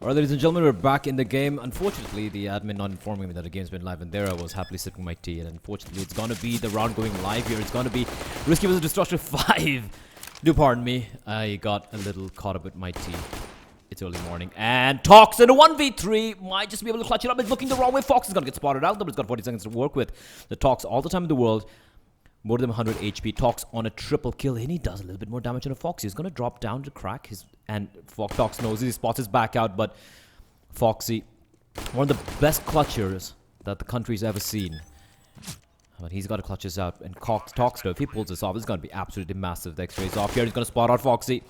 Alright, ladies and gentlemen, we're back in the game. Unfortunately, the admin not informing me that the game's been live, and there I was happily sipping my tea. And unfortunately, it's gonna be the round going live here. It's gonna be Risky vs Destructive5. Do pardon me, I got a little caught up with my tea. It's early morning, and Tox in a 1v3 might just be able to clutch it up. It's looking the wrong way. Fox is gonna get spotted out, but he's got 40 seconds to work with. The Tox all the time in the world. More than 100 HP. Tox on a triple kill, and he does a little bit more damage than a Foxy. He's gonna drop down to crack his, and Tox knows he spots his back out, but Foxy, one of the best clutchers that the country's ever seen. But he's got to clutch this out, and Tox though, if he pulls this off, it's gonna be absolutely massive. The X-ray's off here. He's gonna spot out Foxy.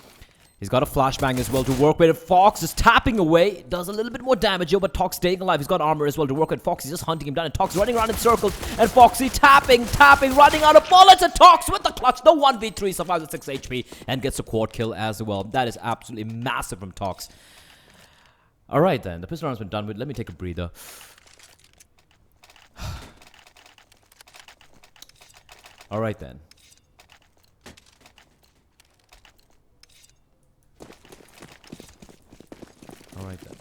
He's got a flashbang as well to work with. Fox is tapping away. Does a little bit more damage here, but Tox staying alive. He's got armor as well to work with. Foxy's just hunting him down, and Tox running around in circles. And Foxy tapping, running out of bullets. And Tox with the clutch. The 1v3 survives with 6 HP and gets a quad kill as well. That is absolutely massive from Tox. Alright then, the pistol round's been done with. Let me take a breather. Alright then. Alright then.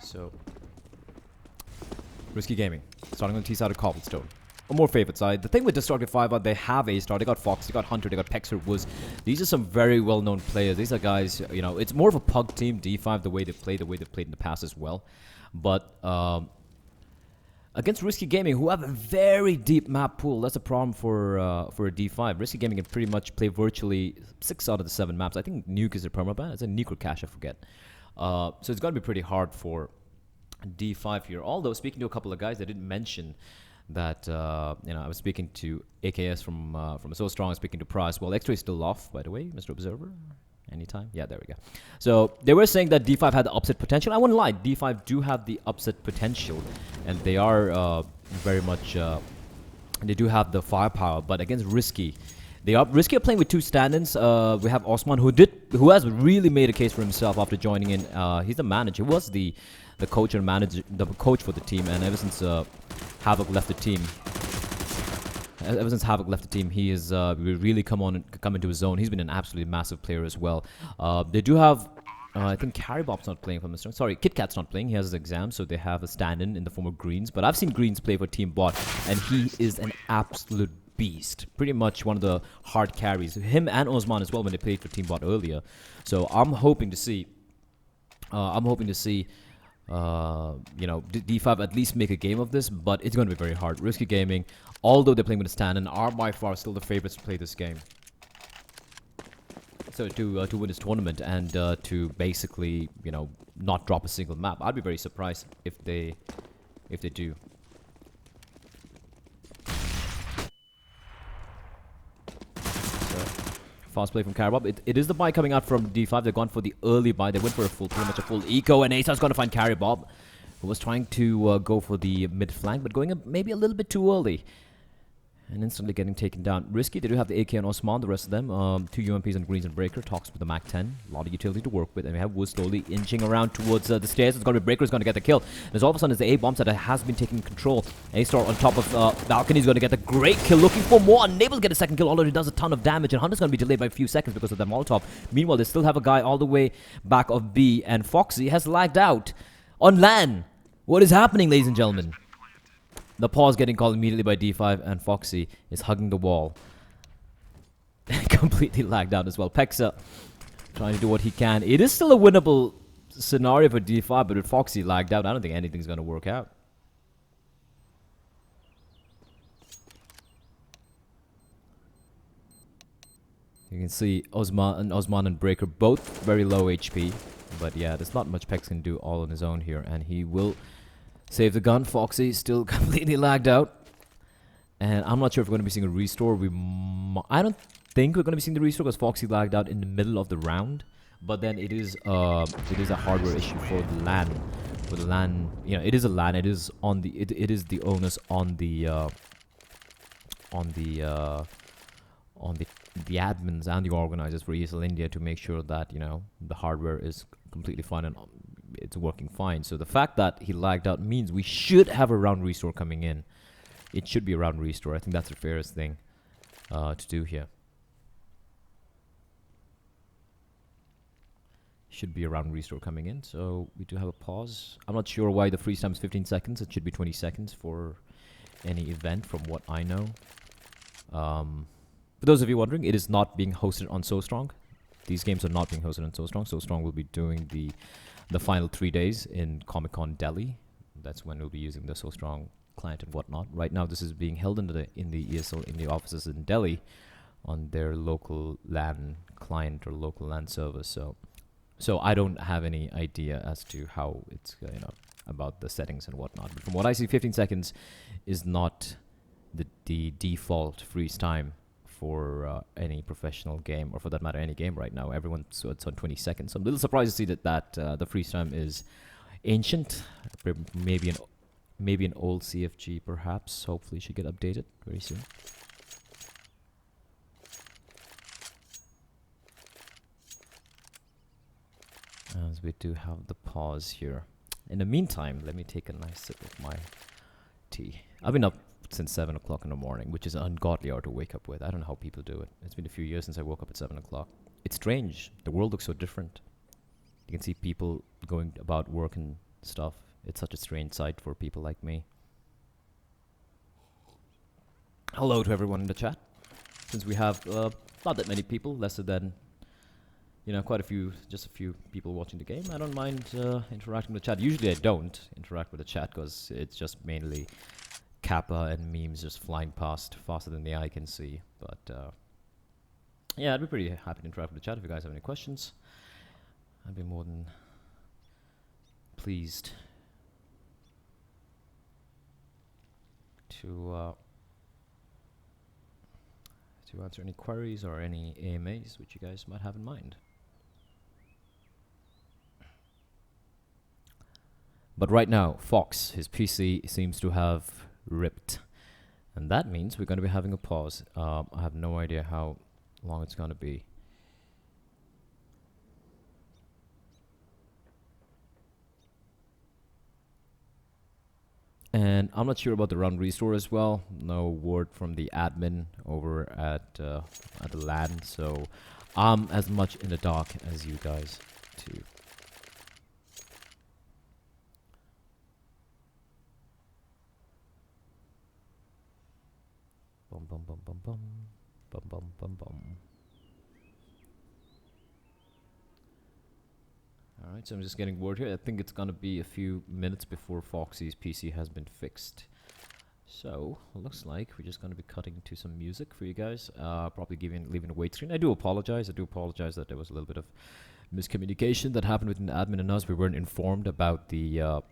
So, Risky Gaming, starting on the T side of Cobblestone. A more favorite side. The thing with Destructive5, they have A-Star, they got Fox, they got Hunter, they got Pexer Woods. These are some very well-known players. These are guys, you know, it's more of a pug team, D5, the way they play, the way they've played in the past as well. But, against Risky Gaming, who have a very deep map pool, that's a problem for a D5. Risky Gaming can pretty much play virtually 6 out of the 7 maps. I think Nuke is a permaban. It's a Nuke or Cache, I forget. So it's going to be pretty hard for D5 here. Although, speaking to a couple of guys, they didn't mention that, you know, I was speaking to AKS from So Strong, I was speaking to Price. Well, X-Ray is still off, by the way, Mr. Observer. Anytime? Yeah, there we go. So, they were saying that D5 had the upset potential. I wouldn't lie, D5 do have the upset potential. And they are very much, they do have the firepower. But against Risky, Risky are playing with 2 stand-ins. We have Osman, who has really made a case for himself after joining in. He's the manager. He was the coach and manager, the coach for the team. And ever since Havoc left the team, he has really come into his zone. He's been an absolutely massive player as well. They do have, I think Caribop's not playing for Mr. Sorry, KitKat's not playing. He has his exam, so they have a stand-in in the form of Greens. But I've seen Greens play for Team Bot, and he is an absolute beast. Pretty much one of the hard carries. Him and Osman as well when they played for Team Bot earlier. So I'm hoping to see, you know, D5 at least make a game of this, but it's going to be very hard. Risky Gaming, although they're playing with a stand-in, are by far still the favorites to play this game. So to win this tournament and to basically, you know, not drop a single map. I'd be very surprised if they do. Fast play from Caribop. It is the buy coming out from D5. They've gone for the early buy. They went for pretty much a full eco, and Asa's going to find Caribop, who was trying to go for the mid flank, but going maybe a little bit too early. And instantly getting taken down. Risky, they do have the AK and Osman, the rest of them. 2 UMPs and Greens and Breaker. Talks with the Mac-10. A lot of utility to work with. And we have Wood slowly inching around towards the stairs. It's going to be Breaker is going to get the kill. There's all of a sudden the A-bombs that has been taking control. A-Star on top of Balcony is going to get the great kill. Looking for more. Unable to get a second kill. Although he does a ton of damage. And Hunter's going to be delayed by a few seconds because of the Molotov. Meanwhile, they still have a guy all the way back of B. And Foxy has lagged out on LAN. What is happening, ladies and gentlemen? The pause getting called immediately by D5, and Foxy is hugging the wall. Completely lagged out as well. Pexa trying to do what he can. It is still a winnable scenario for D5, but with Foxy lagged out, I don't think anything's going to work out. You can see Osman and Breaker both very low HP. But yeah, there's not much Pex can do all on his own here, and he will save the gun. Foxy still completely lagged out. And I'm not sure if we're going to be seeing a restore. I don't think we're going to be seeing the restore because Foxy lagged out in the middle of the round. But then it is a hardware issue for the LAN. For the LAN, you know, it is a LAN. It is on the it is the onus on the admins and the organizers for ESL India to make sure that, you know, the hardware is completely fine and it's working fine. So the fact that he lagged out means we should have a round restore coming in. It should be a round restore. I think that's the fairest thing. to do here. Should be around restore coming in, so we do have a pause. I'm not sure why the freeze time is 15 seconds. It should be 20 seconds for any event, from what I know. For those of you wondering, it is not being hosted on SoStrong. These games are not being hosted on SoStrong. SoStrong will be doing the final 3 days in Comic-Con Delhi. That's when we'll be using the SoStrong client and whatnot. Right now, this is being held in the ESL in the offices in Delhi on their local LAN client or local LAN server. So I don't have any idea as to how it's about the settings and whatnot. But from what I see, 15 seconds is not the default freeze time for any professional game, or for that matter, any game right now. So it's on 20 seconds. So I'm a little surprised to see that the freeze time is ancient. Maybe an old CFG, perhaps. Hopefully, should get updated very soon. As we do have the pause here. In the meantime, let me take a nice sip of my tea. I've been up since 7 o'clock in the morning, which is an ungodly hour to wake up with. I don't know how people do it. It's been a few years since I woke up at 7 o'clock. It's strange. The world looks so different. You can see people going about work and stuff. It's such a strange sight for people like me. Hello to everyone in the chat. Since we have not that many people, lesser than just a few people watching the game, I don't mind interacting with the chat. Usually I don't interact with the chat because it's just mainly Kappa and memes just flying past faster than the eye can see. But yeah, I'd be pretty happy to interact with the chat if you guys have any questions. I'd be more than pleased to answer any queries or any AMAs which you guys might have in mind. But right now, Fox, his PC seems to have ripped. And that means we're going to be having a pause. I have no idea how long it's going to be. And I'm not sure about the run restore as well. No word from the admin over at the LAN. So I'm as much in the dark as you guys too. Bum bum bum bum bum bum bum bum bum. Alright, so I'm just getting word here. I think it's gonna be a few minutes before Foxy's PC has been fixed. So, looks like we're just gonna be cutting to some music for you guys. Probably leaving a wait screen. I do apologize that there was a little bit of miscommunication that happened between the admin and us. We weren't informed about the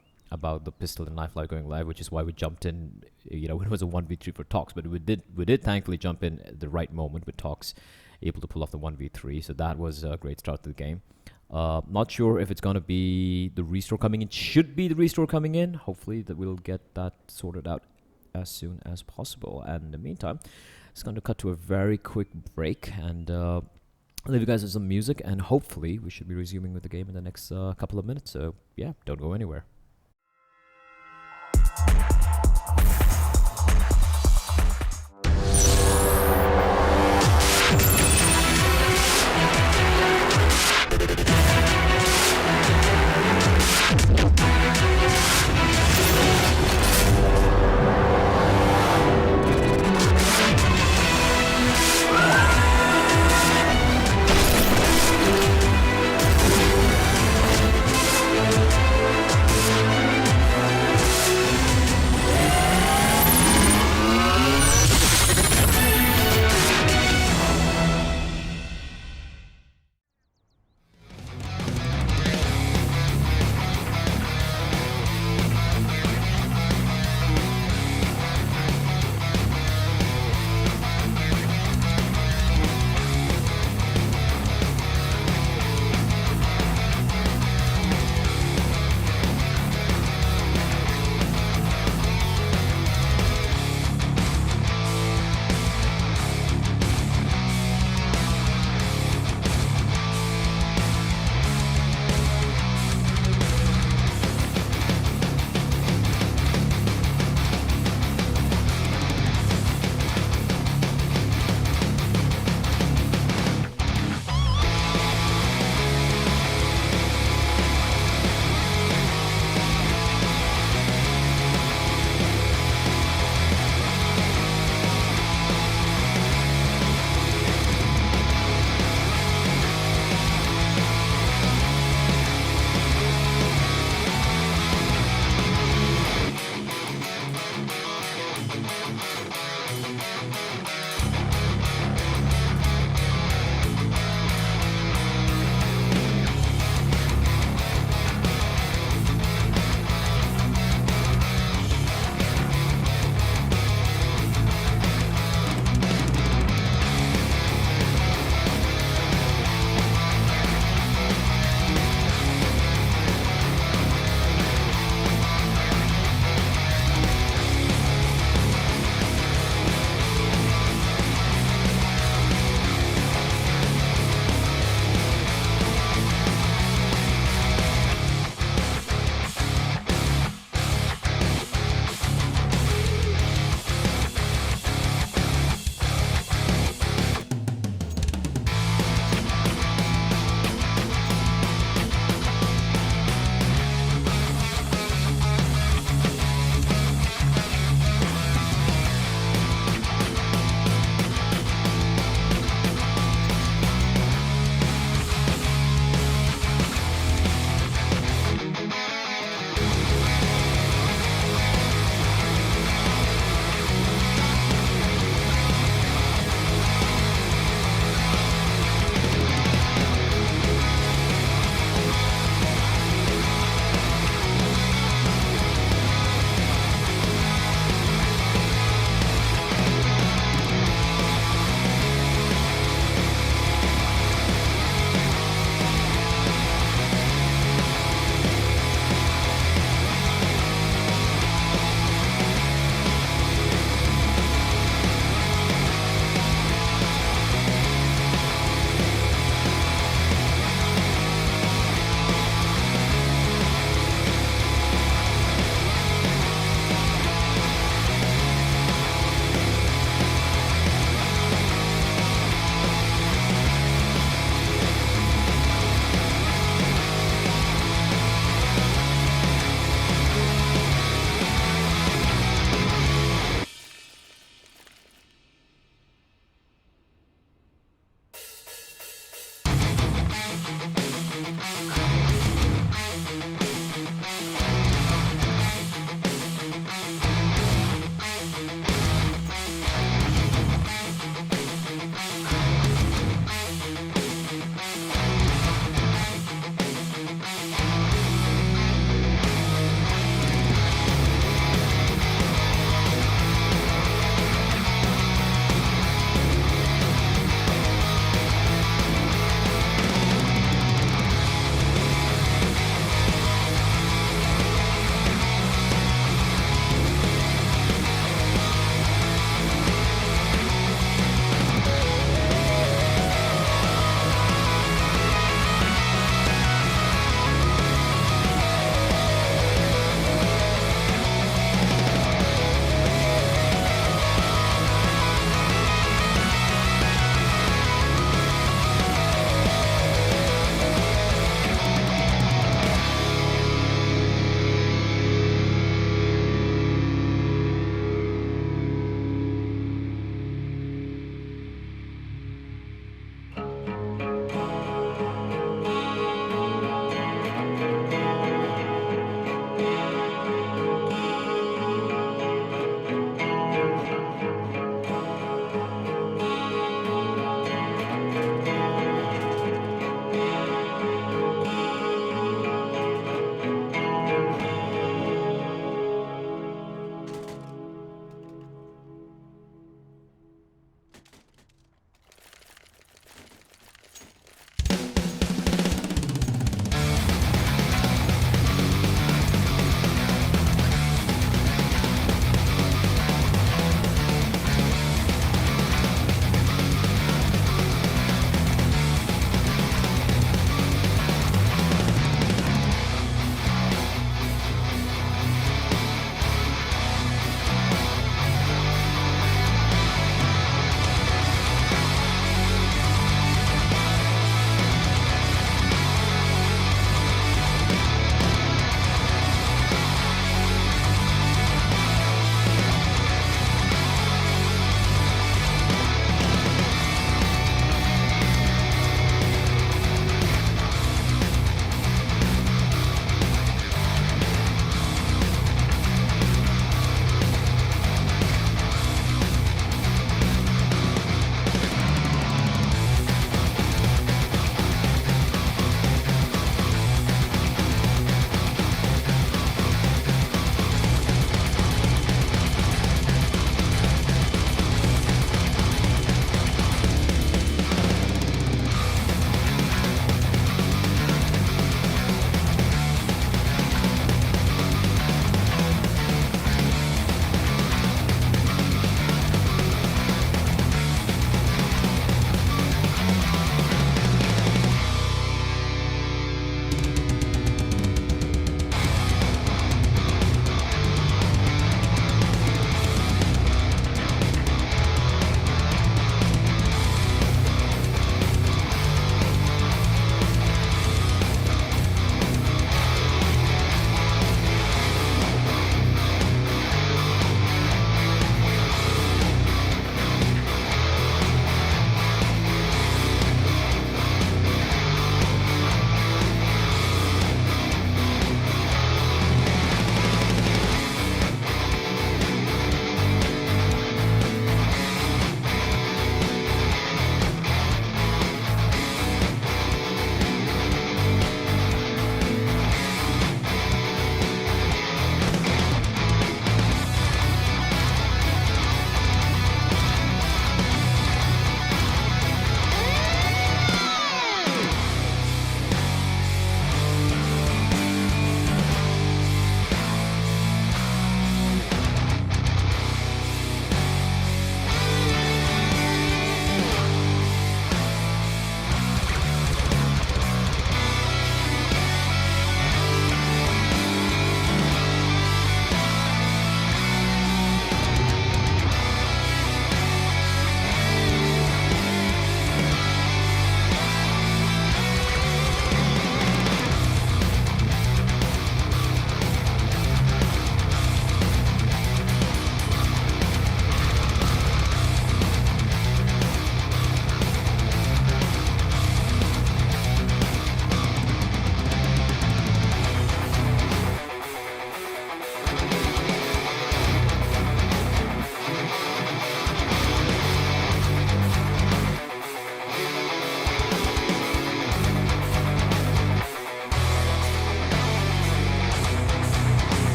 pistol and knife live going live, which is why we jumped in, when it was a 1v3 for Tox. But we did thankfully jump in at the right moment with Tox able to pull off the 1v3. So that was a great start to the game. Not sure if it's going to be the restore coming in. Should be the restore coming in. Hopefully that we'll get that sorted out as soon as possible. And in the meantime, it's going to cut to a very quick break and leave you guys with some music. And hopefully we should be resuming with the game in the next couple of minutes. So yeah, don't go anywhere.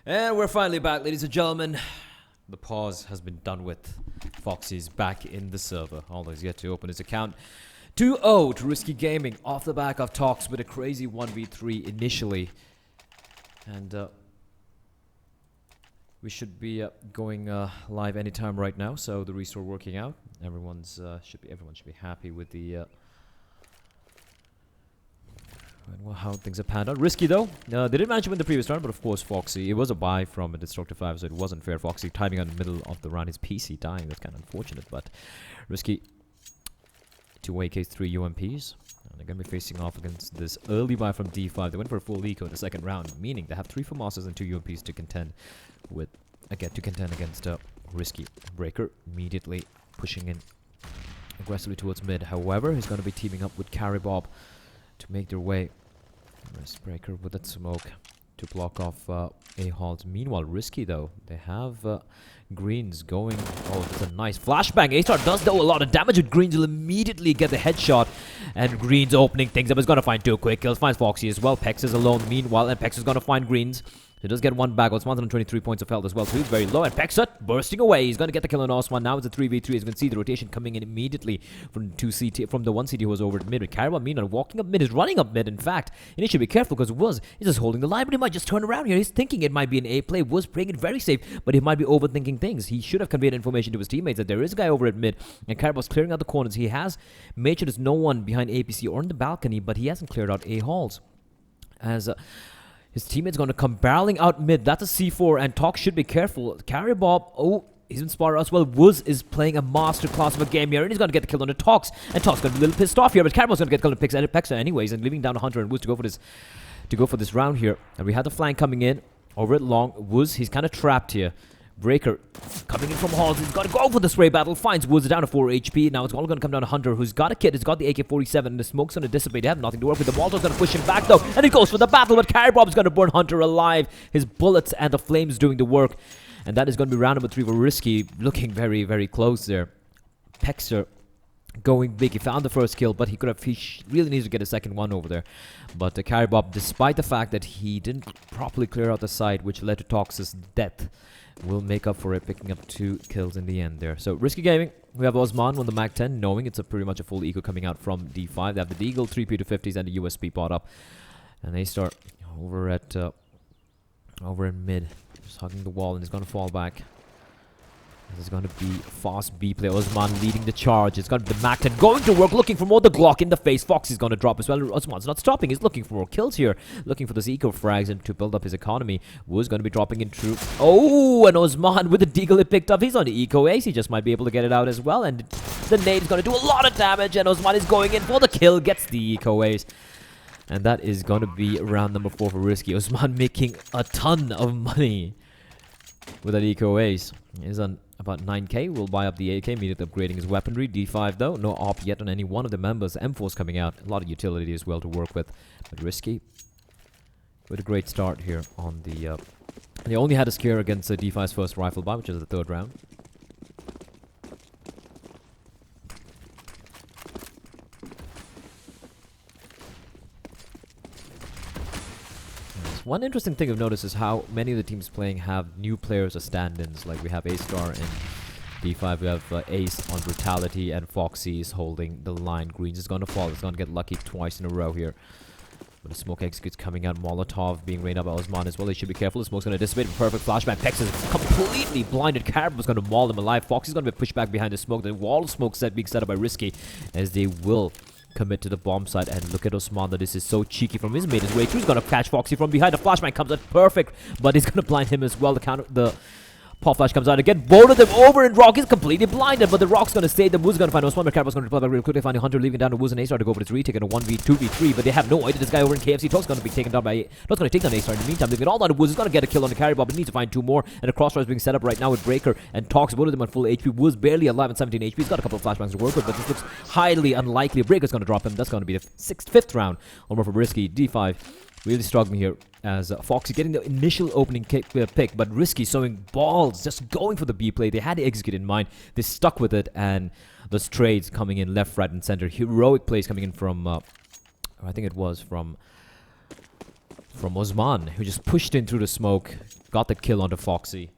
And we're finally back, ladies and gentlemen. The pause has been done with. Foxy's back in the server. Although he's yet to open his account. 2-0 to Risky Gaming off the back of talks with a crazy 1v3 initially. And we should be going live anytime right now. So the restore working out. Everyone should be happy with the how things have panned out. Risky though. They didn't manage to win the previous round, but of course Foxy. It was a buy from a Destructive5, so it wasn't fair. Foxy timing out in the middle of the round. His PC dying. That's kind of unfortunate, but Risky. 2 AKs, 3 UMPs. And they're going to be facing off against this early buy from D5. They went for a full eco in the second round, meaning they have 3 FAMASas and 2 UMPs to contend with. Against Risky. Breaker immediately pushing in aggressively towards mid. However, he's going to be teaming up with Carrybob to make their way. Breaker with that smoke to block off A-Halls. Meanwhile, Risky though, they have Greens going. Oh, that's a nice flashbang. A-Star does do a lot of damage, but Greens will immediately get the headshot. And Greens opening things up. He's going to find 2 quick kills. Finds Foxy as well. Pex is alone meanwhile, and Pex is going to find Greens. He does get one back. Osman's on 23 points of health as well, so he's very low. And Pexut bursting away. He's going to get the kill on Osman. Now it's a 3v3. As you can see, the rotation coming in immediately from the 1 CT who was over at mid. Caribou meanwhile walking up mid. Is running up mid, in fact. And he should be careful because he's just holding the line, but he might just turn around here. He's thinking it might be an A play. Was playing it very safe, but he might be overthinking things. He should have conveyed information to his teammates that there is a guy over at mid. And Caribou's clearing out the corners. He has made sure there's no one behind APC or in the balcony, but he hasn't cleared out A-Halls. As his teammate's going to come barreling out mid. That's a C4, and Talk should be careful. Carrybob, oh, he's in spot as well. Wooz is playing a master class of a game here, and he's going to get the kill on the Talks. And Talk's going to be a little pissed off here, but Carrybob's going to get killed on Pexa anyways, and leaving down a Hunter and Wooz to go for this round here. And we had the flank coming in over at long. Wooz, he's kind of trapped here. Breaker coming in from Halls. He's got to go for the spray battle. Finds Woods down to 4 HP. Now it's all going to come down to Hunter, who's got a kit. He's got the AK-47, and the smoke's going to dissipate. They have nothing to work with. The Walter's going to push him back, though, and he goes for the battle, but Carrybob's going to burn Hunter alive. His bullets and the flames doing the work. And that is going to be round number 3 for Risky. Looking very, very close there. Pexer going big. He found the first kill, but he really needs to get a second one over there. But Carrybob, despite the fact that he didn't properly clear out the side, which led to Tox's death, will make up for it, picking up 2 kills in the end there. So, Risky Gaming, we have Osman on the Mag 10, knowing it's pretty much a full eco coming out from D5. They have the Deagle, 3P to 50s, and the USP bought up. And they start over in mid, just hugging the wall, and he's going to fall back. This is going to be fast B play. Osman leading the charge. It's going to be the Mag 10 going to work, looking for more. The Glock in the face. Fox is going to drop as well. Osman's not stopping. He's looking for more kills here. Looking for those eco frags and to build up his economy. Was going to be dropping in true. Oh, and Osman with the deagle it picked up. He's on the eco ace. He just might be able to get it out as well. And the nade is going to do a lot of damage. And Osman is going in for the kill. Gets the eco ace. And that is going to be round number 4 for Risky. Osman making a ton of money with that eco ace. He's on about 9k. We'll buy up the AK, immediately upgrading his weaponry. D5 though, no op yet on any one of the members. M4's coming out, a lot of utility as well to work with. But Risky with a great start here on the... they only had a scare against D5's first rifle buy, which is the 3rd round. One interesting thing I've noticed is how many of the teams playing have new players as stand-ins. Like we have A-Star and D5, we have Ace on Brutality, and Foxy is holding the line. Greens is going to fall. It's going to get lucky twice in a row here. But the smoke executes coming out. Molotov being rained out by Osman as well. They should be careful. The smoke's going to dissipate. Perfect flashback. Pex is completely blinded. Carib is going to maul him alive. Foxy's going to be pushed back behind the smoke. The wall of smoke being set up by Risky, as they will commit to the bomb site. And look at Osman, that this is so cheeky from his mate his way through. He's gonna catch Foxy from behind. The flashbang comes out perfect, but he's gonna blind him as well. The pop flash comes out again. Both of them over, and Rock is completely blinded, but the Rock's gonna stay. The Woo's gonna find Osman. Caribou's gonna reply back real quickly, finding Hunter, leaving down to Woo's and A-Star to go for this retake and a 1v2v3, but they have no idea this guy over in KFC. Talk's gonna be taken down by Talk's gonna take down A-Star. In the meantime, they get all down to Woo's. He's gonna get a kill on the Caribou, but needs to find 2 more, and a crossfire is being set up right now with Breaker and Talks. Both of them on full HP. Woo's barely alive at 17 HP. He's got a couple of flashbangs to work with, but this looks highly unlikely. Breaker's gonna drop him. That's gonna be the 5th round. One more for Risky. D5 really struggling here as Foxy getting the initial opening pick, but Risky showing balls, just going for the B play. They had to execute in mind. They stuck with it, and those trades coming in left, right, and center. Heroic plays coming in from, I think it was from from Osman, who just pushed in through the smoke, got that kill onto Foxy.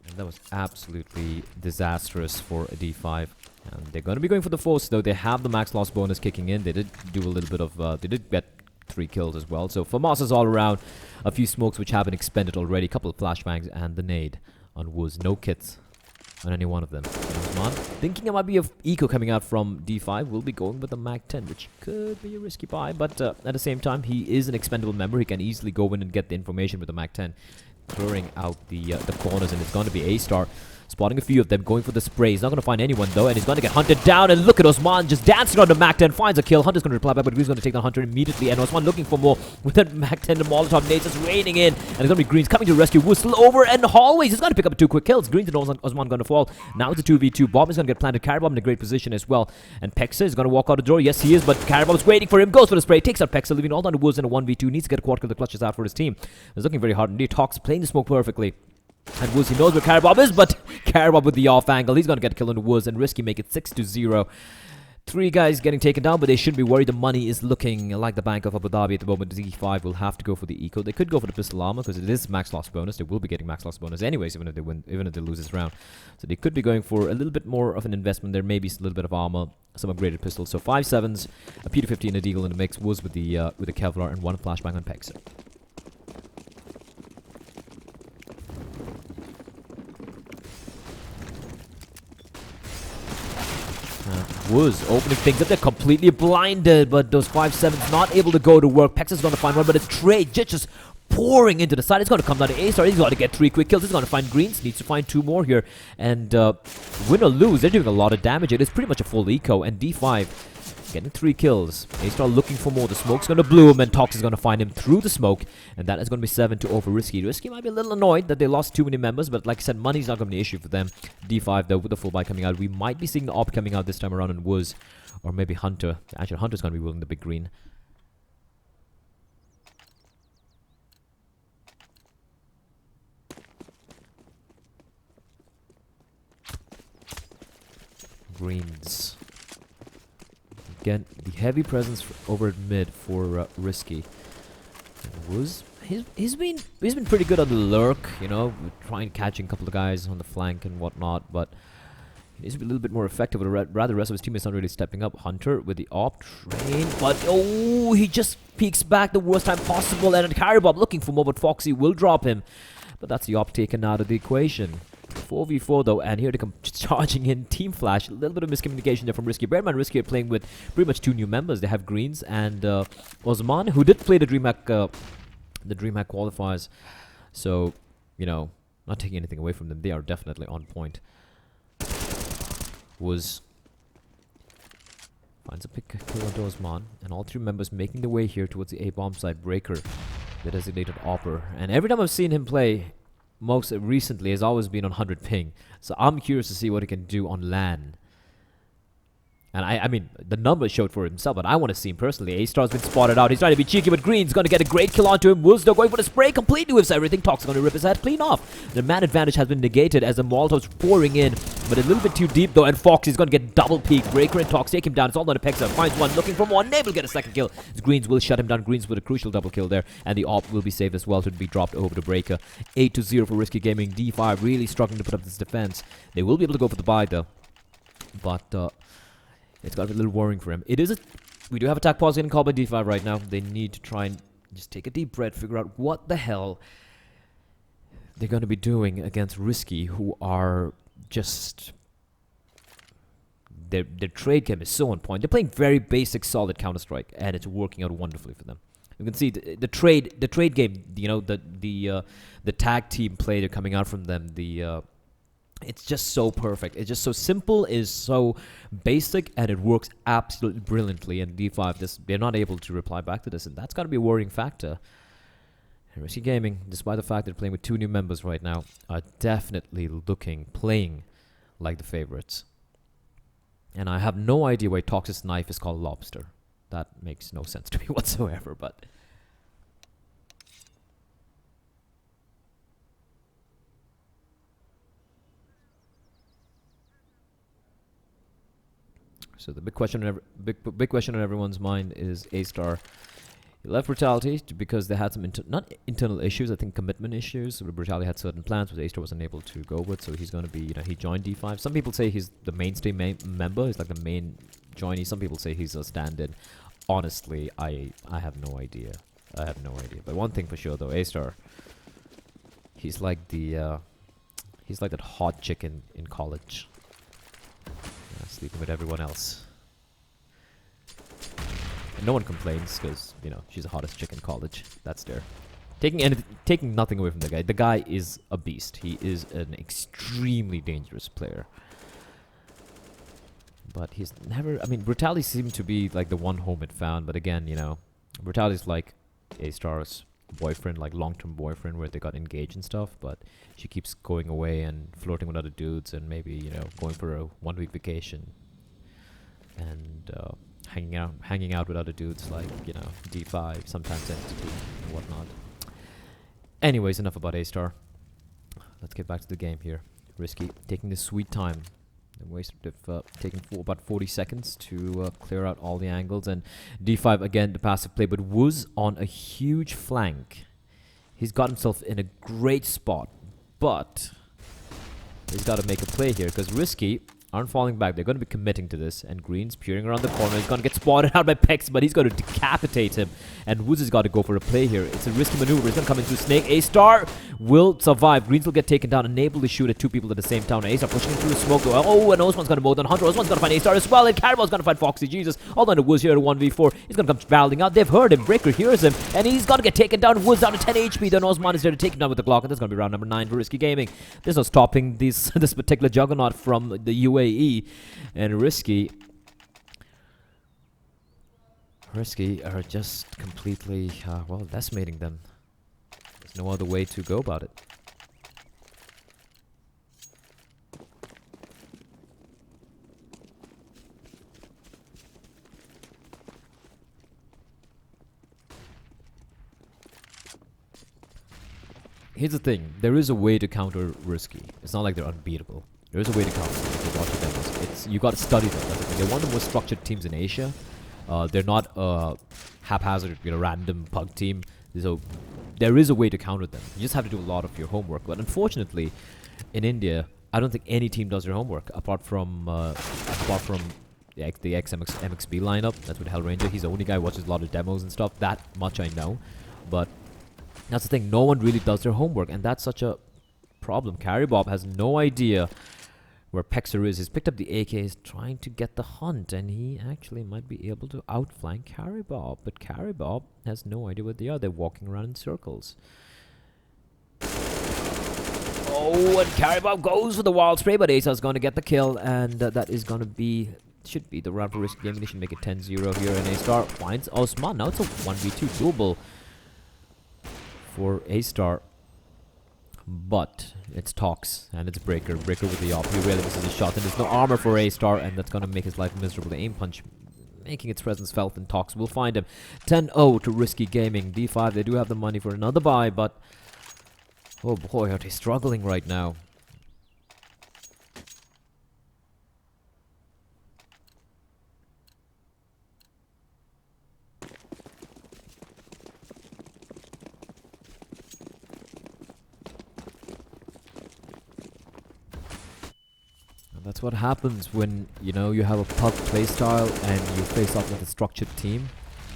And that was absolutely disastrous for a D5. And they're going to be going for the force, though. They have the max loss bonus kicking in. They did do a little bit of... they did get 3 kills as well. So FAMAS is all around. A few smokes which have been expended already. A couple of flashbangs and the nade on Wooz. No kits on any one of them. Osman, thinking it might be a eco coming out from D5, will be going with the Mag 10, which could be a risky buy. But at the same time, he is an expendable member. He can easily go in and get the information with the Mag 10. Clearing out the corners, and it's going to be A-Star spotting a few of them, going for the spray. He's not going to find anyone though, and he's going to get hunted down. And look at Osman just dancing on the Mac 10, finds a kill. Hunter's going to reply back, but Green's going to take down Hunter immediately. And Osman looking for more with that Mac 10. The Molotov nades just raining in, and it's going to be Green's coming to rescue. Whistle over and hallways. He's going to pick up 2 quick kills. Green's and Osman going to fall. Now it's a 2v2. Bomb is going to get planted. Carabomb in a great position as well. And Pexa is going to walk out the door. Yes, he is, but Carabomb is waiting for him. Goes for the spray, takes out Pexa, leaving all down to Woods in a 1v2. Needs to get a quad kill. The clutches out for his team. He's looking very hard indeed. Tox playing the smoke perfectly. And Wooz, he knows where Carabomb is, but Carabomb with the off angle. He's going to get a kill on the Wooz, and Risky make it 6-0. 3 guys getting taken down, but they shouldn't be worried. The money is looking like the Bank of Abu Dhabi at the moment. Z5 will have to go for the eco. They could go for the pistol armor because it is max loss bonus. They will be getting max loss bonus anyways, even if they win, even if they lose this round. So they could be going for a little bit more of an investment. There may be a little bit of armor, some upgraded pistols. So 5.7s, a P250 and a Deagle in the mix. Wooz with the Kevlar and 1 flashbang on Pexa. Wooz opening things up. They're completely blinded, but those 5.7s not able to go to work. Pexa's going to find one, but it's Trey just pouring into the side. It's going to come down to A-Star. He's got to get 3 quick kills. He's going to find Greens. Needs to find 2 more here. And win or lose, they're doing a lot of damage. It is pretty much a full eco. And D5 getting 3 kills. A-Star looking for more. The smoke's going to bloom, and Tox is going to find him through the smoke. And that is going to be 7-0 for Risky. Risky might be a little annoyed that they lost too many members, but like I said, money's not going to be an issue for them. D5, though, with the full buy coming out. We might be seeing the AWP coming out this time around in Wooz, or maybe Hunter. Actually, Hunter's going to be willing the big green. Greens. Again, the heavy presence over at mid for Risky. Wooz, he's been pretty good on the lurk, you know, trying catching a couple of guys on the flank and whatnot, but he needs to be a little bit more effective. Rather, the rest of his teammates not really stepping up. Hunter with the AWP train, but oh, he just peeks back the worst time possible, and Carabomb looking for more, but Foxy will drop him. But that's the AWP taken out of the equation. 4v4 though, and here they come charging in Team Flash. A little bit of miscommunication there from Risky. Bear in mind, Risky are playing with pretty much 2 new members. They have Greens and Osman, who did play the DreamHack qualifiers. So, you know, not taking anything away from them. They are definitely on point. Wooz finds a pick kill onto Osman, and all 3 members making their way here towards the A-bomb side. Breaker, the designated AWPer. And every time I've seen him play, most recently has always been on 100 ping. So I'm curious to see what he can do on LAN. And I mean, the numbers showed for himself, but I want to see him personally. A-Star's been spotted out. He's trying to be cheeky, but Green's going to get a great kill onto him. Wooz though going for the spray, completely whiffs everything. Tox going to rip his head clean off. The man advantage has been negated as the Molotov's pouring in, but a little bit too deep though, and Fox is going to get double peek. Breaker and Tox take him down. It's all down to Pexa. Finds one, looking for more, unable to get a second kill. Greens will shut him down. Greens with a crucial double kill there, and the AWP will be saved as well to be dropped over to Breaker. 8-0 for Risky Gaming. D5 really struggling to put up this defense. They will be able to go for the buy though, but it's got to be a little worrying for him. We do have attack pause getting called by D5 right now. They need to try and just take a deep breath, figure out what the hell they're going to be doing against Risky, who are just... Their trade game is so on point. They're playing very basic, solid Counter-Strike, and it's working out wonderfully for them. You can see the trade game, you know, the tag team play they're coming out from them, it's just so perfect. It's just so simple, is so basic, and it works absolutely brilliantly. And D5, they're not able to reply back to this, and that's got to be a worrying factor. And Risky Gaming, despite the fact they're playing with 2 new members right now, are definitely playing like the favorites. And I have no idea why Toxic's knife is called Lobster. That makes no sense to me whatsoever, but... So the big question on everyone's mind is A-Star He left Brutality because they had some not internal issues, I think commitment issues. Brutality had certain plans which A-Star wasn't able to go with, so he's going to be, he joined D5. Some people say he's the mainstay member, he's like the main joinee. Some people say he's a stand-in. Honestly, I have no idea. I have no idea. But one thing for sure though, A-Star, he's like the he's like that hot chicken in college, sleeping with everyone else. And no one complains because she's the hottest chick in college. That's there. Taking nothing away from the guy. The guy is a beast. He is an extremely dangerous player. But he's never. I mean, Brutality seemed to be like the one home it found. But again, Brutality's like A-Star's boyfriend, like long-term boyfriend, where they got engaged and stuff. But she keeps going away and flirting with other dudes, and maybe going for a 1-week vacation, and hanging out with other dudes like D5, sometimes Entity and whatnot. Anyways, enough about A-Star. Let's get back to the game here. Risky taking this sweet time. Taking about 40 seconds to clear out all the angles, and D5 again the passive play, but Wooz on a huge flank. He's got himself in a great spot, but he's got to make a play here because Risky aren't falling back. They're going to be committing to this, and Green's peering around the corner. He's going to get spotted out by Pex, but he's going to decapitate him, and Wooz has got to go for a play here. It's a risky maneuver. He's going to come into Snake. A-Star will survive. Greens will get taken down, unable to shoot at two people at the same time. A-Star pushing him through the smoke. Oh, and Osman's going to mow down Hunter. Osman's going to find A-Star as well, and Carabal's going to find Foxy. Jesus. All down to Wooz here at 1v4. He's going to come battling out. They've heard him. Breaker hears him, and he's going to get taken down. Wooz down to 10 HP. Then Osman is there to take him down with the Glock, and that's going to be round number 9 for Risky Gaming. There's no stopping this particular juggernaut from the UAE. And Risky are just completely, decimating them. There's no other way to go about it. Here's the thing, there is a way to counter Risky. It's not like they're unbeatable. There is a way to counter them. You got to study them. That's the thing. They're one of the most structured teams in Asia. They're not a haphazard, random pug team. So there is a way to counter them. You just have to do a lot of your homework. But unfortunately, in India, I don't think any team does their homework apart from the MXB lineup. That's with Hellranger. He's the only guy who watches a lot of demos and stuff. That much I know. But that's the thing. No one really does their homework, and that's such a problem. Carry Bob has no idea where Pexer is. He's picked up the AK, is trying to get the hunt, and he actually might be able to outflank Carry Bob, but Carry Bob has no idea where they are. They're walking around in circles. Oh, and Carry Bob goes for the wild spray, but Asa's going to get the kill, and that is going to be, should be the round for Risky Gaming. They should make it 10-0 here, and A-Star finds Osman. Now it's a 1v2 doable for A-Star. But it's Tox and it's Breaker with the op. He really misses a shot, and there's no armor for A-Star, and that's gonna make his life miserable. The aim punch making its presence felt, and Tox will find him. 10-0 to Risky Gaming. D5, they do have the money for another buy, but oh boy, are they struggling right now. That's what happens when, you have a pub playstyle and you face off with a structured team.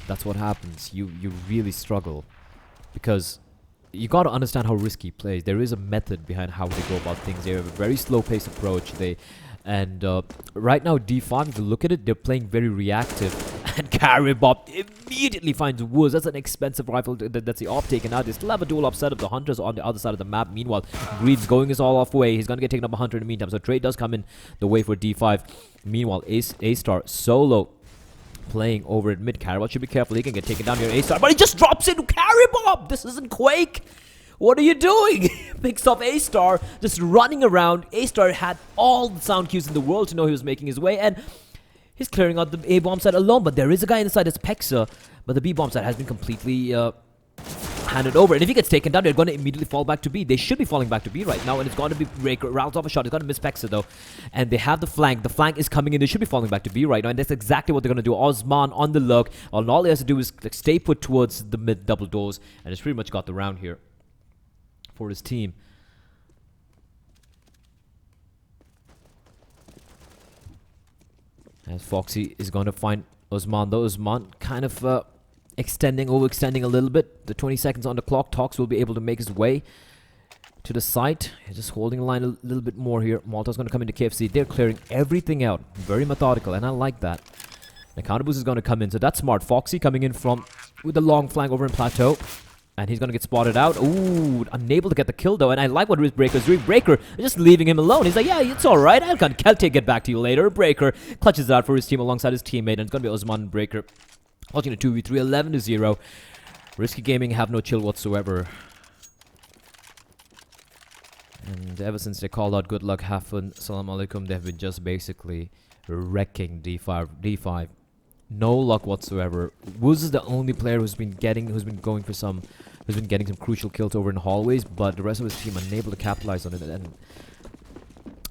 That's what happens. You really struggle. Because you got to understand how Risky plays. There is a method behind how they go about things. They have a very slow-paced approach. Right now, D5, if you look at it, they're playing very reactive. And Carry Bob immediately finds Wooz. That's an expensive rifle. That's the op taken out. They still have a dual op set of the Hunters on the other side of the map. Meanwhile, Green's going his all off way. He's going to get taken up by Hunter in the meantime. So trade does come in the way for D5. Meanwhile, A-Star solo playing over at mid. Carry Bob should be careful. He can get taken down here. A-Star, but he just drops into Carry Bob. This isn't Quake. What are you doing? Picks up A-Star, just running around. A-Star had all the sound cues in the world to know he was making his way, and he's clearing out the A-bomb site alone, but there is a guy inside, it's Pexa, but the B-bomb site has been completely hand it over. And if he gets taken down, they're going to immediately fall back to B. They should be falling back to B right now, and it's going to be Breaker. Rounds off a shot. It's going to miss Pexa, though. And they have the flank. The flank is coming in. They should be falling back to B right now, and that's exactly what they're going to do. Osman on the look. All he has to do is like, stay put towards the mid double doors, and it's pretty much got the round here for his team. As Foxy is going to find Osman, though. Osman kind of overextending a little bit. The 20 seconds on the clock. Tox will be able to make his way to the site. He's just holding the line a little bit more here. Malta's going to come into KFC. They're clearing everything out. Very methodical, and I like that. The counter boost is going to come in, so that's smart. Foxy coming in with the long flank over in Plateau. And he's going to get spotted out. Ooh, unable to get the kill, though. And I like what Breaker's doing. Breaker just leaving him alone. He's like, yeah, it's all right. I'll take it back to you later. Breaker clutches it out for his team alongside his teammate. And it's going to be Osman and Breaker. Watching a 2v3, 11-0. Risky Gaming have no chill whatsoever. And ever since they called out good luck, Hafun, salam alaikum, they've been just basically wrecking D5. No luck whatsoever. Wuz is the only player who's been getting some crucial kills over in hallways, but the rest of his team unable to capitalize on it, and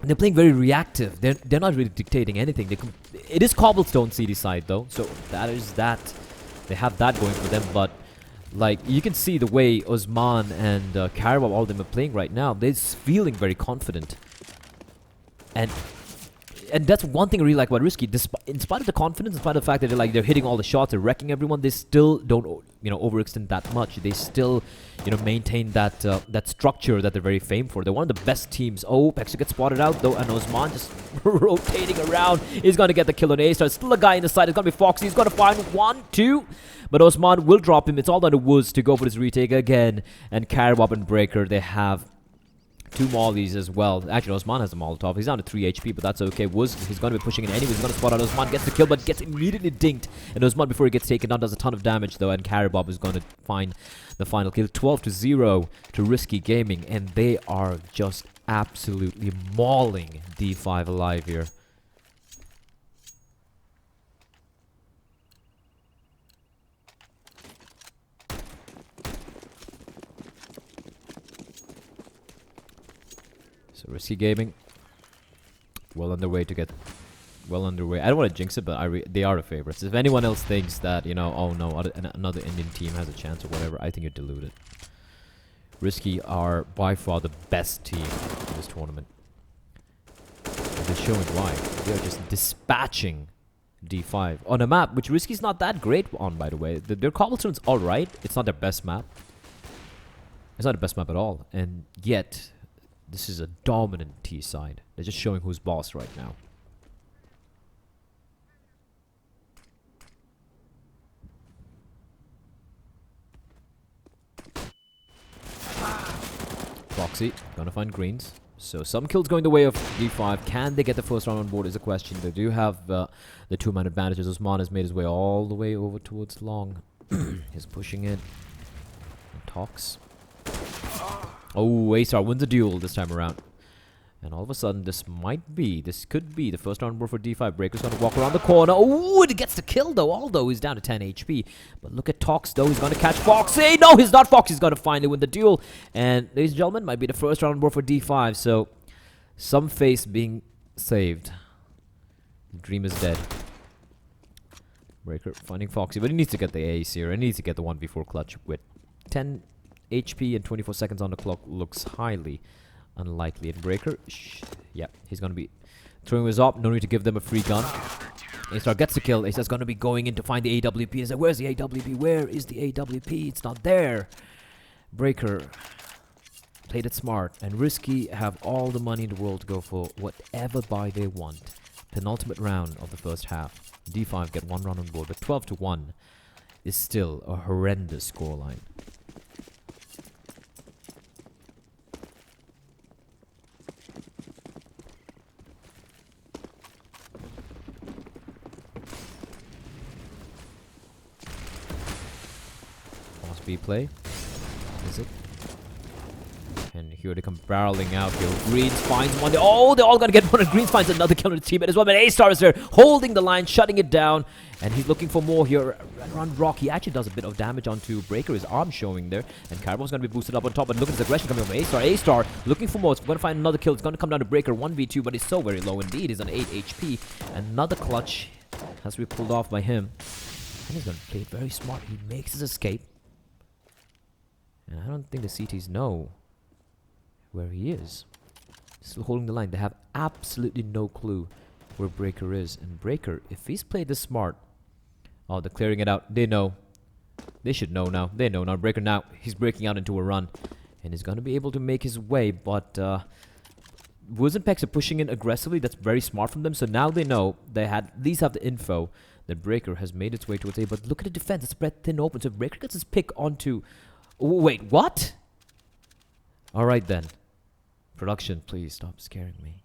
they're playing very reactive. They're not really dictating anything. It is Cobblestone CD side though, so that is that. They have that going for them, but like you can see the way Osman and Karabab, all of them are playing right now. They're feeling very confident, and that's one thing I really like about Risky. In spite of the confidence, in spite of the fact that they're hitting all the shots, they're wrecking everyone, they still don't overextend that much. They still maintain that that structure that they're very famed for. They're one of the best teams. Oh, Pexa gets spotted out though, and Osman just rotating around. He's gonna get the kill on A-Star. Still a guy in the side. It's gonna be Foxy. He's gonna find 1, 2. But Osman will drop him. It's all down to Woods to go for this retake again. And Karabab and Breaker, they have 2 mollies as well. Actually, Osman has a Molotov. He's down to 3 HP, but that's okay. He's going to be pushing in anyways. He's going to spot out Osman, gets the kill, but gets immediately dinked. And Osman, before he gets taken down, does a ton of damage, though. And Karabab is going to find the final kill. 12-0 to Risky Gaming. And they are just absolutely mauling D5 alive here. So Risky Gaming, well underway. I don't want to jinx it, but they are the favorites. If anyone else thinks that, oh no, another Indian team has a chance or whatever, I think you're deluded. Risky are by far the best team in this tournament. And they're showing why. They're just dispatching D5 on a map which Risky's not that great on, by the way. Their Cobblestone's alright. It's not their best map. It's not the best map at all. And yet, this is a dominant T side. They're just showing who's boss right now. Foxy gonna find greens. So some kills going the way of D5. Can they get the first round on board is a question. They do have the 2-man advantages. Osman has made his way all the way over towards long. He's pushing in. And Tox. Oh, A-Star wins the duel this time around. And all of a sudden, this could be the first round board for D5. Breaker's going to walk around the corner. Oh, it gets the kill, though. Although he's down to 10 HP. But look at Tox, though. He's going to catch Foxy. No, he's not Foxy. He's going to finally win the duel. And, ladies and gentlemen, might be the first round board for D5. So, some face being saved. The dream is dead. Breaker finding Foxy. But he needs to get the ace here. And he needs to get the 1v4 clutch with 10 HP and 24 seconds on the clock. Looks highly unlikely. And Breaker, yeah, he's going to be throwing his up. No need to give them a free gun. A-Star gets the kill. A-Star's going to be going in to find the AWP. He's like, where's the AWP? Where is the AWP? It's not there. Breaker played it smart. And Risky have all the money in the world to go for whatever buy they want. Penultimate round of the first half. D5 get 1 round on board. But 12-1 is still a horrendous scoreline. B play. Is it? And here they come barreling out here. Greens finds one. Oh, they're all going to get one. And Greens finds another kill on the teammate as well. But A-Star is there, holding the line, shutting it down. And he's looking for more here around Rock. He actually does a bit of damage onto Breaker. His arm showing there. And Caribom's going to be boosted up on top. And look at his aggression coming from A-Star. A-Star looking for more. It's going to find another kill. It's going to come down to Breaker 1v2. But he's so very low indeed. He's on 8 HP. Another clutch has to be pulled off by him. And he's going to play it very smart. He makes his escape. And I don't think the CTs know where he is. Still holding the line. They have absolutely no clue where Breaker is. And Breaker, if he's played this smart... Oh, they're clearing it out. They know. They should know now. They know now. Breaker now. He's breaking out into a run. And he's going to be able to make his way. But Woods and Pex are pushing in aggressively. That's very smart from them. So now they know. They at least have the info that Breaker has made its way towards A. But look at the defense. It's spread thin open. So Breaker gets his pick onto... Oh, wait, what? Alright then. Production, please stop scaring me.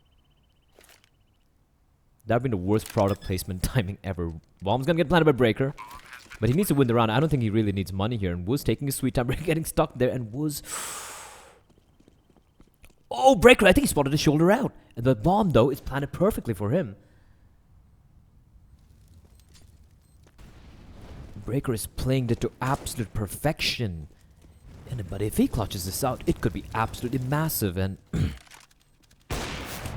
That would be the worst product placement timing ever. Bomb's gonna get planted by Breaker. But he needs to win the round. I don't think he really needs money here. And Woo's taking his sweet time. Breaker getting stuck there. And Woo's... Oh, Breaker, I think he spotted his shoulder out. And the bomb, though, is planted perfectly for him. Breaker is playing that to absolute perfection. But if he clutches this out, it could be absolutely massive. And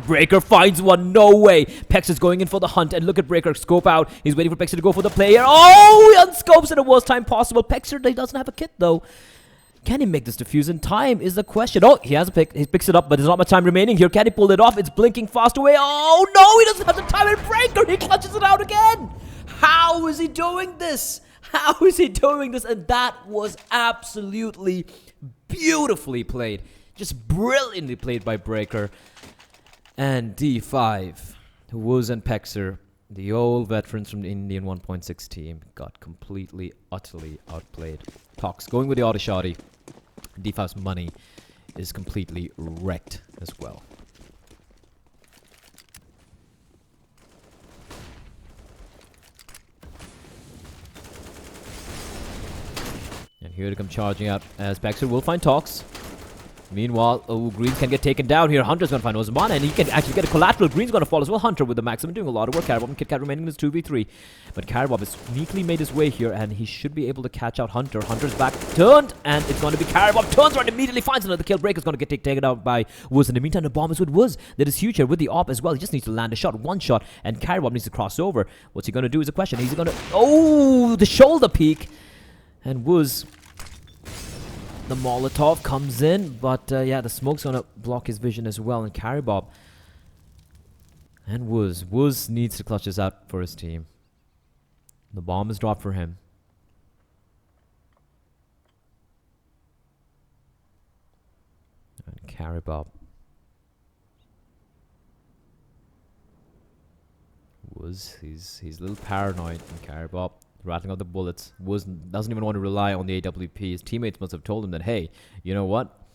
Breaker finds one. No way. Pex is going in for the hunt. And look at Breaker scope out. He's waiting for Pexer to go for the play here. Oh, he unscopes at the worst time possible. Pexer, he doesn't have a kit though. Can he make this defuse in time is the question. Oh, he has a pick. He picks it up, but there's not much time remaining here. Can he pull it off? It's blinking fast away. Oh, no, he doesn't have the time. And Breaker, he clutches it out again. How is he doing this? How is he doing this? And that was absolutely beautifully played. Just brilliantly played by Breaker. And D5, Wooz and Pexer, the old veterans from the Indian 1.6 team, got completely, utterly outplayed. Tox going with the auto shotty. D5's money is completely wrecked as well. And here they come charging out as Pexer will find Tox. Meanwhile, Greens can get taken down here. Hunter's going to find Osman, and he can actually get a collateral. Green's going to fall as well. Hunter with the maximum doing a lot of work. Carabob and KitKat remaining in this 2v3. But Carabob has sneakily made his way here, and he should be able to catch out Hunter. Hunter's back turned, and it's going to be Carabob. Turns around, immediately finds another kill. Breaker's going to get taken out by Wooz. In the meantime, the bomb is with Wooz. That is huge here with the op as well. He just needs to land a shot, one shot, and Carabob needs to cross over. What's he going to do is a question. He's going to... Oh, the shoulder peek. And Wooz... The Molotov comes in, but yeah, the smoke's gonna block his vision as well. And Carabob and Wooz needs to clutch this out for his team. The bomb is dropped for him. And Carabob. Wooz, he's a little paranoid. And Carabob rattling out the bullets. Doesn't even want to rely on the AWP. His teammates must have told him that, hey, you know what?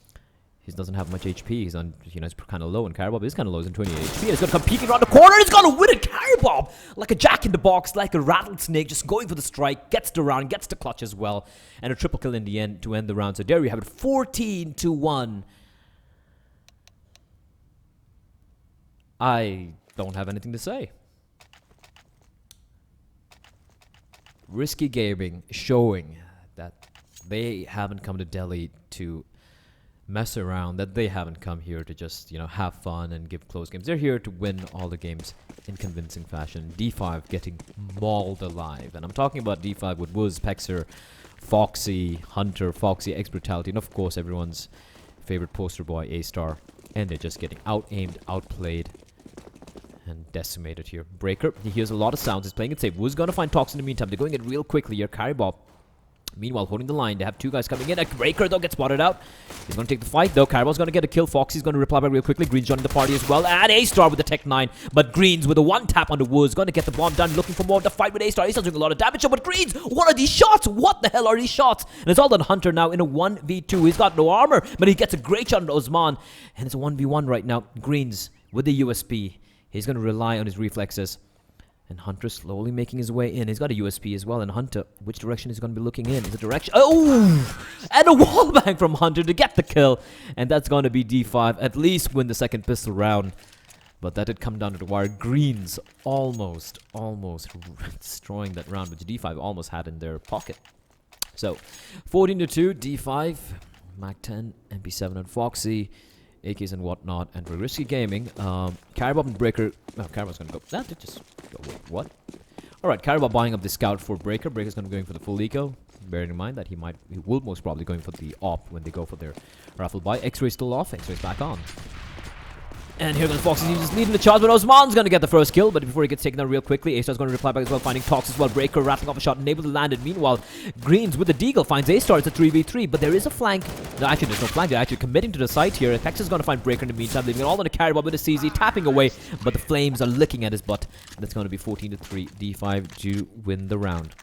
He doesn't have much HP. He's on, you know, he's kind of low, and Carabob is kind of low. He's on 28 HP, and he's going to come peeking around the corner, and he's going to win it. Carabob, like a jack in the box, like a rattlesnake, just going for the strike, gets the round, gets the clutch as well, and a triple kill in the end to end the round. So there you have it, 14-1. I don't have anything to say. Risky Gaming showing that they haven't come to Delhi to mess around, that they haven't come here to just, you know, have fun and give close games. They're here to win all the games in convincing fashion. D5 getting mauled alive. And I'm talking about D5 with Wooz, Pexer, Foxy, Hunter, Foxy, X Brutality, and of course everyone's favorite poster boy, A-Star. And they're just getting out-aimed, outplayed, and decimated here. Breaker, he hears a lot of sounds. He's playing it safe. Woo's gonna find Tox in the meantime. They're going in real quickly here. Carabob, meanwhile, holding the line. They have two guys coming in. Breaker, though, gets spotted out. He's gonna take the fight, though. Carabob's gonna get a kill. Foxy's gonna reply back real quickly. Green's joining the party as well. And A-Star with the Tech 9. But Green's with a one tap on the Woo's. Gonna get the bomb done. Looking for more of the fight with A-Star. A-Star's doing a lot of damage. But Green's, what are these shots? What the hell are these shots? And it's all on Hunter now in a 1v2. He's got no armor, but he gets a great shot on Osman. And it's a 1v1 right now. Green's with the USP. He's going to rely on his reflexes. And Hunter slowly making his way in. He's got a USP as well. And Hunter, which direction is he going to be looking in? Is the direction... Oh! And a wallbang from Hunter to get the kill. And that's going to be D5. At least win the second pistol round. But that did come down to the wire. Greens almost destroying that round, which D5 almost had in their pocket. So, 14-2, D5, Mac-10, MP7 and Foxy, AKs and whatnot, and for Risky Gaming, Carabob and Breaker... No, Carabob's going to go... That did just go... Wait, what? Alright, Carabob buying up the Scout for Breaker. Breaker's going to be going for the full eco, bearing in mind that he will most probably going for the op when they go for their raffle buy. X-Ray still off, X-Ray's back on. And here goes Foxy, he's just leading the charge, but Osman's going to get the first kill. But before he gets taken down real quickly, A-Star's going to reply back as well, finding Tox as well. Breaker rattling off a shot, unable to land it. Meanwhile, Greens with the Deagle finds A-Star. It's a 3v3, but there is a flank. No, actually, there's no flank. They're actually committing to the site here. And Texas is going to find Breaker in the meantime, leaving it all on a Carabob with a CZ, tapping away. But the flames are licking at his butt. And it's going to be 14-3, D5 to win the round.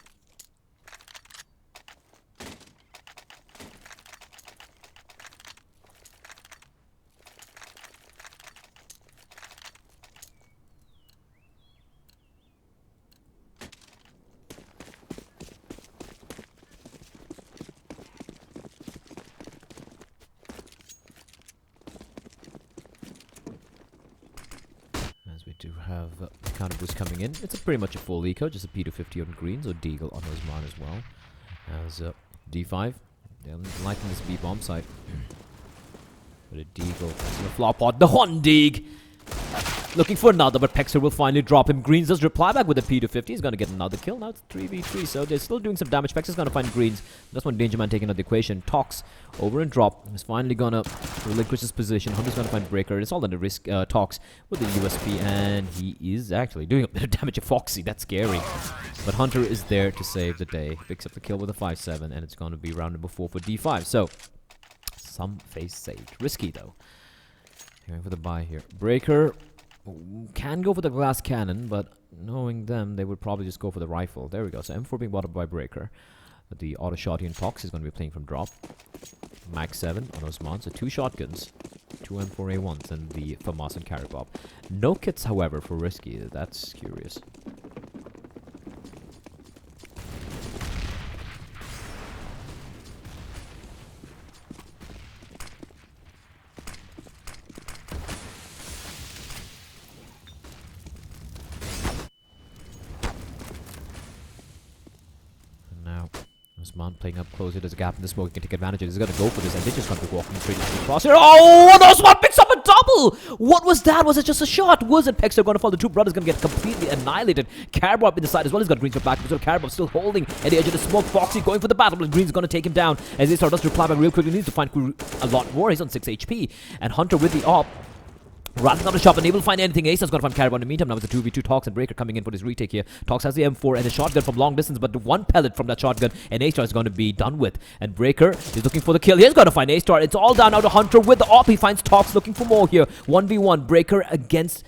We do have counter boost coming in. It's pretty much a full eco, just a P250 on Greens or Deagle on Osman as well. As D5, they're liking this B bomb site. But a Deagle, a flop pod, the one Deag! Looking for another, but Pexer will finally drop him. Greens does reply back with a P250. He's going to get another kill. Now it's 3v3, so they're still doing some damage. Pexer's going to find Greens. That's one Danger Man taking out the equation. Tox over and drop. He's finally going to relinquish his position. Hunter's going to find Breaker. It's all under risk. Tox with the USP, and he is actually doing a bit of damage to Foxy. That's scary. But Hunter is there to save the day. Picks up the kill with a 5-7, and it's going to be round number 4 for D5. So, some face saved. Risky, though. Going for the buy here. Breaker can go for the glass cannon, but knowing them, they would probably just go for the rifle. There we go. So M4 being bought up by Breaker. But the auto shotty and Tox is going to be playing from drop. Max 7 on Osman. So 2 shotguns, 2 M4A1s, and the FAMAS and Carabob. No kits, however, for Risky. That's curious. Osman playing up closer. There's a gap in the smoke. He can take advantage of it. He's going to go for this. And they just going to be walking straight into the crosshair. Oh, and Osman picks up a double! What was that? Was it just a shot? Was it Pexter going to fall? The two brothers going to get completely annihilated. Carabob in the side as well. He's got Greens back. So Carabob still holding at the edge of the smoke. Foxy going for the battle, but Green's going to take him down. As they start to reply back real quickly. He needs to find a lot more. He's on 6 HP. And Hunter with the op. Rattling on the shop, unable to find anything. Ace has got to find Carabob in the meantime. Now it's a 2v2 Tox and Breaker coming in for his retake here. Tox has the M4 and a shotgun from long distance, but the one pellet from that shotgun, and A-Star is going to be done with. And Breaker is looking for the kill. He's going to find A-Star. It's all down now to Hunter with the op. He finds Tox looking for more here. 1v1 Breaker against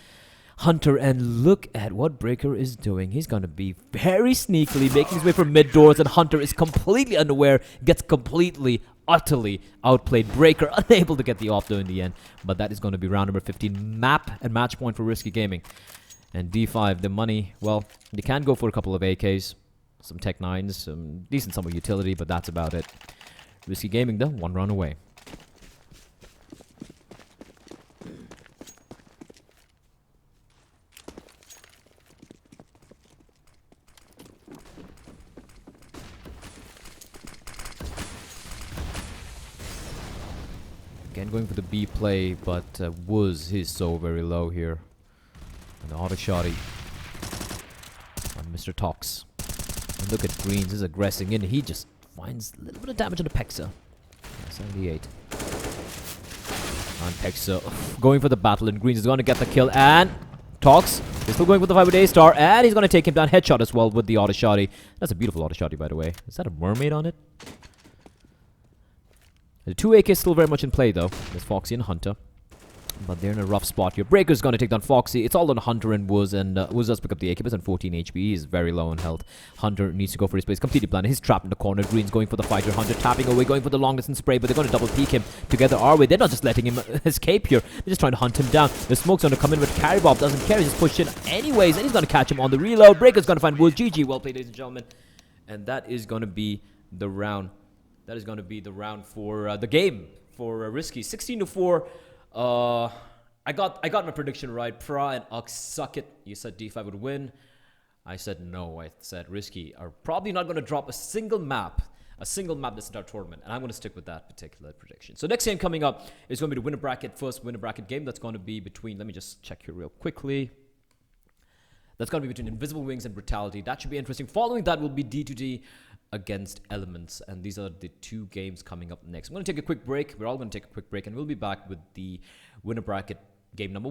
Hunter, and look at what Breaker is doing. He's going to be very sneakily making his way from mid doors, and Hunter is completely unaware, gets completely utterly outplayed. Breaker unable to get the off though in the end, but that is going to be round number 15. Map and match point for Risky Gaming. And D5, the money, well, you can go for a couple of AKs, some Tech 9s, some decent summer utility, but that's about it. Risky Gaming though, one run away. Again, going for the B play, but he's so very low here. And the auto shotty on Mr. Tox. And look at Greens, he's aggressing in. He just finds a little bit of damage on the Pexa. 78. And Pexa going for the battle, and Greens is going to get the kill. And Tox is still going for the fight with A-Star, and he's going to take him down. Headshot as well with the auto shotty. That's a beautiful auto shotty, by the way. Is that a mermaid on it? The 2 AK is still very much in play though. There's Foxy and Hunter. But they're in a rough spot here. Breaker's going to take down Foxy. It's all on Hunter and Wuz, and Wuz does pick up the AK, but on 14 HP. He's very low on health. Hunter needs to go for his place. Completely blind. He's trapped in the corner. Green's going for the fighter. Hunter tapping away, going for the long distance spray, but they're going to double peek him together. Are we? They're not just letting him escape here. They're just trying to hunt him down. The smoke's going to come in, but Carry Bob doesn't care. He's just pushed in anyways, and he's going to catch him on the reload. Breaker's going to find Wuz. GG. Well played, ladies and gentlemen. And that is going to be the round. That is going to be the round for the game for Risky. 16-4. I got my prediction right. Pra and Ux, suck it. You said D5 would win. I said no. I said Risky are probably not going to drop a single map this entire tournament. And I'm going to stick with that particular prediction. So next game coming up is going to be the winner bracket, first winner bracket game. That's going to be between, let me just check here real quickly. That's going to be between Invisible Wings and Brutality. That should be interesting. Following that will be D2D against Elements. And these are the two games coming up next. I'm going to take a quick break. We're all going to take a quick break. And we'll be back with the winner bracket game number